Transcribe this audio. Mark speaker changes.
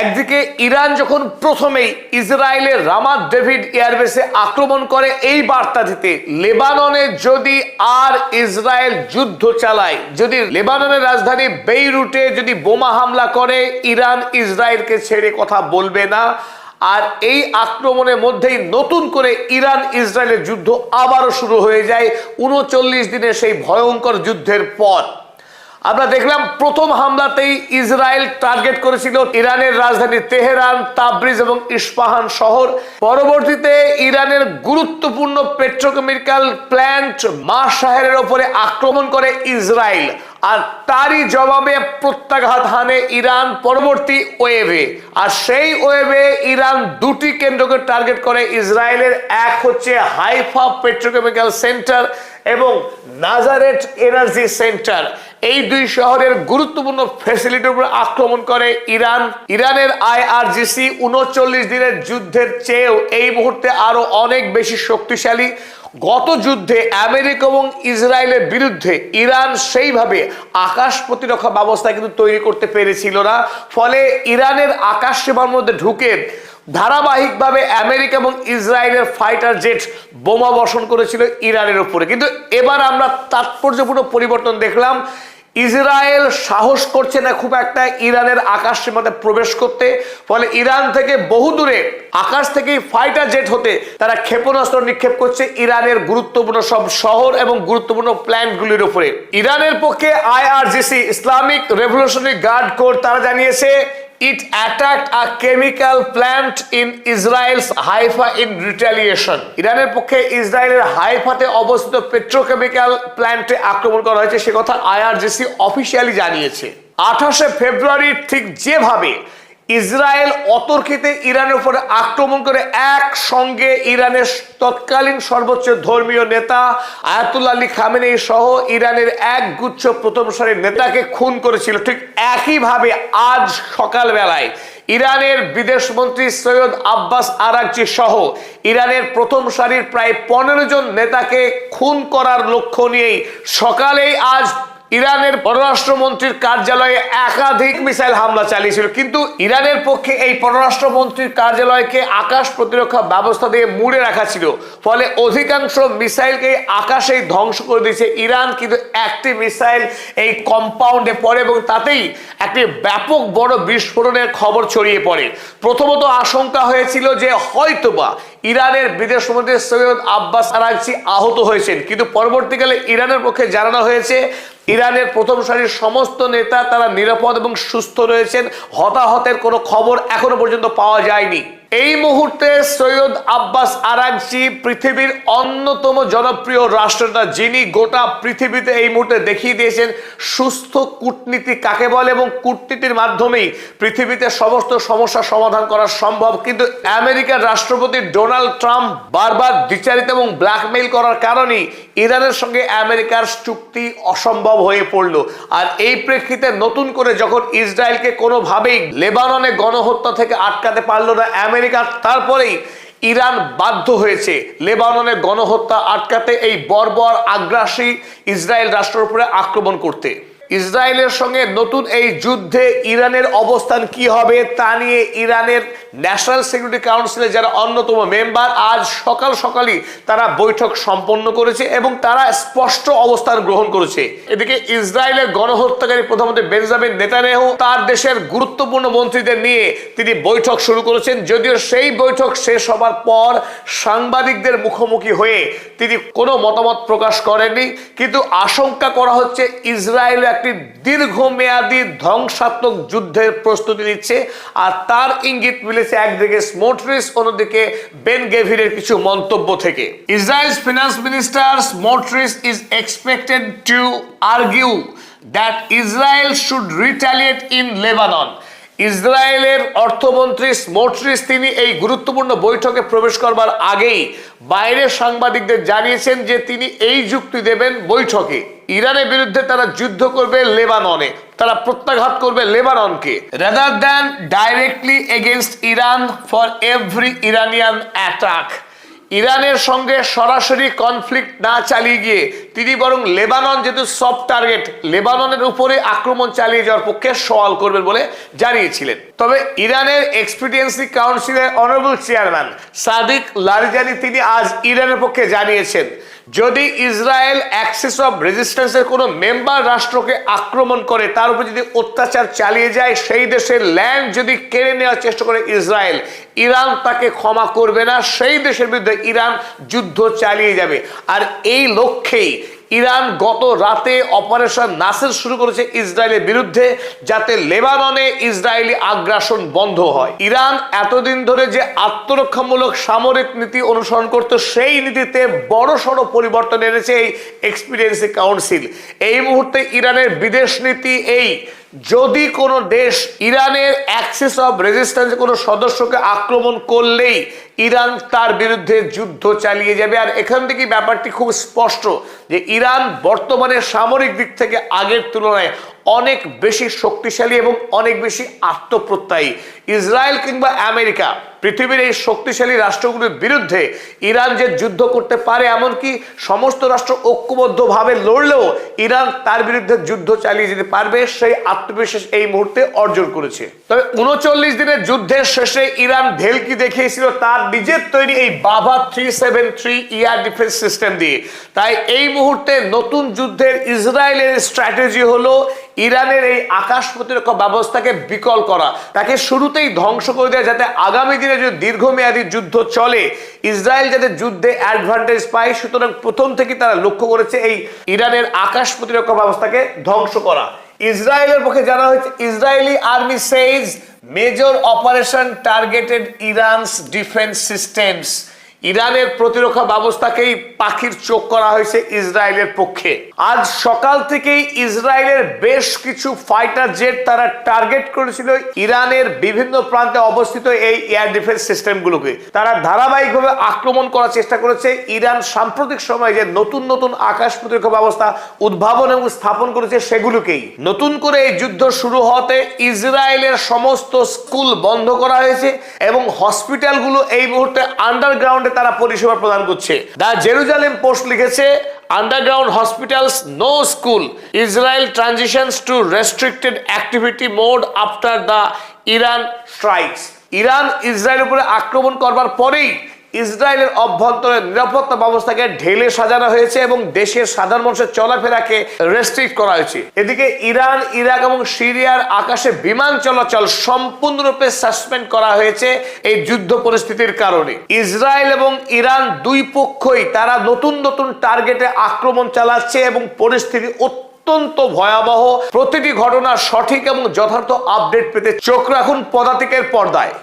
Speaker 1: একদিকে ইরান যখন প্রথমেই ইসরায়েলের রামাত ডেভিড এয়ারবেসে আক্রমণ করে এই বার্তা দিতে, লেবাননে যদি আর ইসরায়েল যুদ্ধ চালায়, যদি লেবাননের রাজধানী বেইরুটে যদি বোমা হামলা করে, ইরান ইসরায়েলকে ছেড়ে কথা বলবে না। আর এই আক্রমণের মধ্যেই নতুন করে ইরান ইসরায়েলের যুদ্ধ আবারও শুরু হয়ে যায় ৩৯ দিনের সেই ভয়ঙ্কর যুদ্ধের পর। আমরা দেখলাম প্রথম হামলাতেই ইসরায়েল টার্গেট করেছিল ইরানের রাজধানী তেহরান, তাবরিজ এবং ইস্পাহান শহর। পরবর্তীতে ইরানের গুরুত্বপূর্ণ পেট্রোকেমিক্যাল প্ল্যান্ট মাশহারের উপরে আক্রমণ করে ইসরায়েল, আর তারই জবাবে প্রত্যাঘাত হানে ইরান পরবর্তী ওয়েভে। আর সেই ওয়েভে ইরান দুটি কেন্দ্রকে টার্গেট করে ইসরায়েলের, এক হচ্ছে হাইফা পেট্রোকেমিক্যাল সেন্টার এবং নাজারেট এনার্জি সেন্টার। এই দুই শহরের গুরুত্বপূর্ণ ফ্যাসিলিটির উপর আক্রমণ করে ইরান। ইরানের আইআরজিসি ৩৯ দিনের যুদ্ধের চেয়েও এই মুহূর্তে আরো অনেক বেশি শক্তিশালী। গত যুদ্ধে আমেরিকা এবং ইসরায়েলের বিরুদ্ধে ইরান সেইভাবে আকাশ প্রতিরক্ষা ব্যবস্থা কিন্তু তৈরি করতে পেরেছিল না, ফলে ইরানের আকাশ সীমার মধ্যে ঢুকে ধারাবাহিকভাবে আমেরিকা এবং ইসরায়েলের ফাইটার জেট বোমা বর্ষণ করেছিল ইরানের উপরে। কিন্তু এবার আমরা তাৎপর্যপূর্ণ পরিবর্তন দেখলাম। ইসরায়েল সাহস করছে না খুব একটা ইরানের আকাশ সীমাতে প্রবেশ করতে, ফলে ইরান থেকে বহু দূরে আকাশ থেকেই ফাইটার জেট হতে তারা ক্ষেপণাস্ত্র নিক্ষেপ করছে ইরানের গুরুত্বপূর্ণ সব শহর এবং গুরুত্বপূর্ণ প্ল্যান্টগুলির উপরে। ইরানের পক্ষে IRGC Islamic revolutionary guard corps তারা জানিয়েছে it attacked a chemical plant in Israel's Haifa in retaliation. ইরানের পক্ষে ইসরায়েলের হাইফাতে অবস্থিত পেট্রোকেমিক্যাল প্ল্যান্টে আক্রমণ করা হয়েছে, সে কথা আইআরজিসি অফিসিয়ালি জানিয়েছে। ২৮শে ফেব্রুয়ারি ঠিক যেভাবে ইসরায়েল অতর্কিতে ইরানের উপরে আক্রমণ করে একসঙ্গে ইরানের তৎকালীন সর্বোচ্চ ধর্মীয় নেতা আয়াতুল্লাহ আলী খামেনেই সহ ইরানের এক গুচ্ছ প্রথম সারির নেতাকে খুন করেছিল, ঠিক একইভাবে আজ সকালবেলায় ইরানের বিদেশমন্ত্রী সৈয়দ আব্বাস আরাগচি সহ ইরানের প্রথম সারির প্রায় ১৫ জন নেতাকে খুন করার লক্ষ্য নিয়েই সকালেই আজ ইরানের পররাষ্ট্রমন্ত্রীর কার্যালয়ে একাধিক মিসাইল হামলা চালিয়েছিল। কিন্তু ইরানের পক্ষে এই পররাষ্ট্রমন্ত্রীর কার্যালয়কে আকাশ প্রতিরক্ষা ব্যবস্থা দিয়ে মুড়ে রাখা ছিল, ফলে অধিকাংশ মিসাইলকে আকাশেই ধ্বংস করে দিয়েছে ইরান। কিন্তু একটি মিসাইল এই কম্পাউন্ডে পড়ে এবং তাতেই একটি ব্যাপক বড় বিস্ফোরণের খবর ছড়িয়ে পড়ে। প্রথমত আশঙ্কা হয়েছিল যে হয়তোবা ইরানের বিদেশমন্ত্রী সৈয়দ আব্বাস আরাগচি আহত হয়েছেন, কিন্তু পরবর্তীকালে ইরানের পক্ষে জানানো হয়েছে ইরানের প্রথম সারির সমস্ত নেতা তারা নিরাপদ এবং সুস্থ রয়েছেন, হতাহতের কোনো খবর এখনো পর্যন্ত পাওয়া যায়নি। এই মুহূর্তে সৈয়দ আব্বাস আরাগচি পৃথিবীর অন্যতম জনপ্রিয় রাষ্ট্রনেতা, যিনি গোটা পৃথিবীতে এই মুহূর্তে দেখিয়ে দিয়েছেন সুস্থ কূটনীতি কাকে বলে এবং কূটনীতির মাধ্যমেই পৃথিবীতে সমস্ত সমস্যার সমাধান করা সম্ভব। কিন্তু আমেরিকার রাষ্ট্রপতি ডোনাল্ড ট্রাম্প বারবার দ্বিচারিতা এবং ব্ল্যাকমেইল করার কারণেই ইরানের সঙ্গে আমেরিকার চুক্তি অসম্ভব হয়ে পড়ল। আর এই প্রেক্ষিতে নতুন করে যখন ইসরায়েলকে কোনোভাবেই লেবাননে গণহত্যা থেকে আটকাতে পারল না আমেরিকা, তারপরেই ইরান বাধ্য হয়েছে লেবাননে গণহত্যা আটকাতে এই বর্বর আগ্রাসী ইসরায়েল রাষ্ট্রের উপরে আক্রমণ করতে। ইসরায়েলের সঙ্গে নতুন এই যুদ্ধে ইরানের অবস্থান কি হবে তা নিয়ে ইরানের ন্যাশনাল সিকিউরিটি কাউন্সিলের যারা অন্যতম মেম্বার আজ সকাল সকালই তারা বৈঠক সম্পন্ন করেছে এবং তারা স্পষ্ট অবস্থান গ্রহণ করেছে। এদিকে ইসরায়েলের গণহত্যাকারী প্রধানমন্ত্রী বেঞ্জামিন নেতানিয়াহু তার দেশের গুরুত্বপূর্ণ মন্ত্রীদের নিয়ে তিনি বৈঠক শুরু করেছেন, যদিও সেই বৈঠক শেষ হবার পর সাংবাদিকদের মুখোমুখি হয়ে তিনি কোনো মতামত প্রকাশ করেননি। কিন্তু আশঙ্কা করা হচ্ছে ইসরায়েল একটি দীর্ঘমেয়াদী ধ্বংসাত্মক যুদ্ধের প্রস্তুতি নিচ্ছে, আর তার ইঙ্গিত মিলেছে একদিকে স্মোটরিচ, অন্যদিকে বেন গেভিরের কিছু মন্তব্য থেকে। ইসরায়েল's finance minister Smotrich is expected to argue that Israel should retaliate in Lebanon. ইসরায়েলের অর্থমন্ত্রী স্মোটরিচ তিনি এই গুরুত্বপূর্ণ বৈঠকে প্রবেশ করবার আগেই বাইরের সাংবাদিকদের জানিয়েছেন যে তিনি এই যুক্তি দেবেন বৈঠকে ইরানের বিরুদ্ধে তারা যুদ্ধ করবে লেবাননে, তারা প্রত্যাঘাত করবে লেবাননকে, rather than directly against Iran for every Iranian attack. ইরানের সঙ্গে সরাসরি কনফ্লিক্ট না চালিয়ে গিয়ে তিনি বরং লেবানন যেহেতু সফট টার্গেট, লেবাননের উপরে আক্রমণ চালিয়ে যাওয়ার পক্ষে সওয়াল করবেন বলে জানিয়েছিলেন। তবে ইরানের এক্সপিডিয়েন্সি কাউন্সিলের অনারেবল চেয়ারম্যান সাদিক লারিজানি তিনি আজ ইরানের পক্ষে জানিয়েছেন, যদি ইসরায়েল অ্যাক্সিস অফ রেজিস্ট্যান্সের কোনো মেম্বার রাষ্ট্রকে আক্রমণ করে, তার উপর যদি অত্যাচার চালিয়ে যায়, সেই দেশের ল্যান্ড যদি কেড়ে নেওয়ার চেষ্টা করে ইসরায়েল, ইরান তাকে ক্ষমা করবে না, সেই দেশের বিরুদ্ধে ইরান যুদ্ধ চালিয়ে যাবে। আর এই লক্ষ্যেই ইরান গত রাতে অপারেশন নাসির শুরু করেছে ইসরায়েলের বিরুদ্ধে, যাতে লেবাননে ইসরায়েলি আগ্রাসন বন্ধ হয়। ইরান এতদিন ধরে যে আত্মরক্ষামূলক সামরিক নীতি অনুসরণ করত, সেই নীতিতে বড়সড় পরিবর্তন এনেছে এই এক্সপিডিয়েন্সি কাউন্সিল। এই মুহূর্তে ইরানের বিদেশ নীতি এই, যদি কোনো দেশ ইরানের অ্যাক্সিস অফ রেজিস্ট্যান্স কোনো সদস্যকে আক্রমণ করলেই ইরান তার বিরুদ্ধে যুদ্ধ চালিয়ে যাবে। আর এখান থেকে ব্যাপারটি খুব স্পষ্ট যে ইরান বর্তমানে সামরিক দিক থেকে আগের তুলনায় অনেক বেশি শক্তিশালী এবং অনেক বেশি আত্মপ্রত্যয়ী। ইসরায়েল কিংবা আমেরিকা পৃথিবীর এই শক্তিশালী রাষ্ট্রগুলোর বিরুদ্ধে ইরান যে যুদ্ধ করতে পারে, এমনকি সমস্ত রাষ্ট্র ঐক্যবদ্ধভাবে লড়লেও ইরান তার বিরুদ্ধে যুদ্ধ চালিয়ে যেতে পারবে, সেই আত্মবিশ্বাস এই মুহূর্তে অর্জন করেছে। তবে 39 দিনের যুদ্ধের শেষে ইরান ভেলকি দেখিয়েছিল তার নিজের তৈরি এই বাবা 373 এয়ার ডিফেন্স সিস্টেম দিয়ে। তাই এই মুহূর্তে নতুন যুদ্ধের ইসরায়েলের স্ট্র্যাটেজি হলো ইরানের এই আকাশ প্রতিরক্ষা ব্যবস্থাকে বিকল করা, তাকে শুরুতেই ধ্বংস করে দেওয়া, যাতে আগামী দিনে যদি দীর্ঘমেয়াদী যুদ্ধ চলে ইসরায়েল যাতে যুদ্ধে অ্যাডভান্টেজ পায়। সুতরাং প্রথম থেকে তারা লক্ষ্য করেছে এই ইরানের আকাশ প্রতিরক্ষা ব্যবস্থাকে ধ্বংস করা। ইসরায়েলের পক্ষে জানা হয়েছে, Israeli army says major operation targeted Iran's defence systems. ইরানের প্রতিরক্ষা ব্যবস্থাকেই পাখির চোখ করা হয়েছে ইসরায়েলের পক্ষে। আজ সকাল থেকেই ইসরায়েলের বেশ কিছু ফাইটার জেট তারা টার্গেট করেছিল ইরানের বিভিন্ন প্রান্তে অবস্থিত এই এয়ার ডিফেন্স সিস্টেমগুলোকে। তারা ধারাবাহিকভাবে আক্রমণ করার চেষ্টা করেছে। ইরান সাম্প্রতিক সময়ে যে নতুন নতুন আকাশ প্রতিরক্ষা ব্যবস্থা উদ্ভাবন এবং স্থাপন করেছে সেগুলোকেই। নতুন করে এই যুদ্ধ শুরু হতে ইসরায়েলের সমস্ত স্কুল বন্ধ করা হয়েছে এবং হসপিটালগুলো এই মুহূর্তে আন্ডারগ্রাউন্ড তারা পরিষেবা প্রদান করছে। দ্য জেরুজালেম পোস্ট লিখেছে, underground hospitals, no school. Israel transitions to restricted activity mode after the Iran strikes. Iran ইসরায়েলের উপরে আক্রমণ করবার পরেই ইসরায়েলের অভ্যন্তরে নিরাপত্তা ব্যবস্থাকে ঢেলে সাজানো হয়েছে এবং দেশের সাধারণ মানুষের চলাফেরাকে রেস্ট্রিক্ট করা হয়েছে। এদিকে ইরান, ইরাক এবং সিরিয়ার আকাশে বিমান চলাচল সম্পূর্ণরূপে সাসপেন্ড করা হয়েছে এই যুদ্ধ পরিস্থিতির কারণে। ইসরায়েল এবং ইরান দুই পক্ষই তারা নতুন নতুন টার্গেটে আক্রমণ চালাচ্ছে এবং পরিস্থিতি অত্যন্ত ভয়াবহ। প্রতিটি ঘটনার সঠিক এবং যথার্থ আপডেট পেতে চোখ রাখুন পদাতিকের পর্দায়।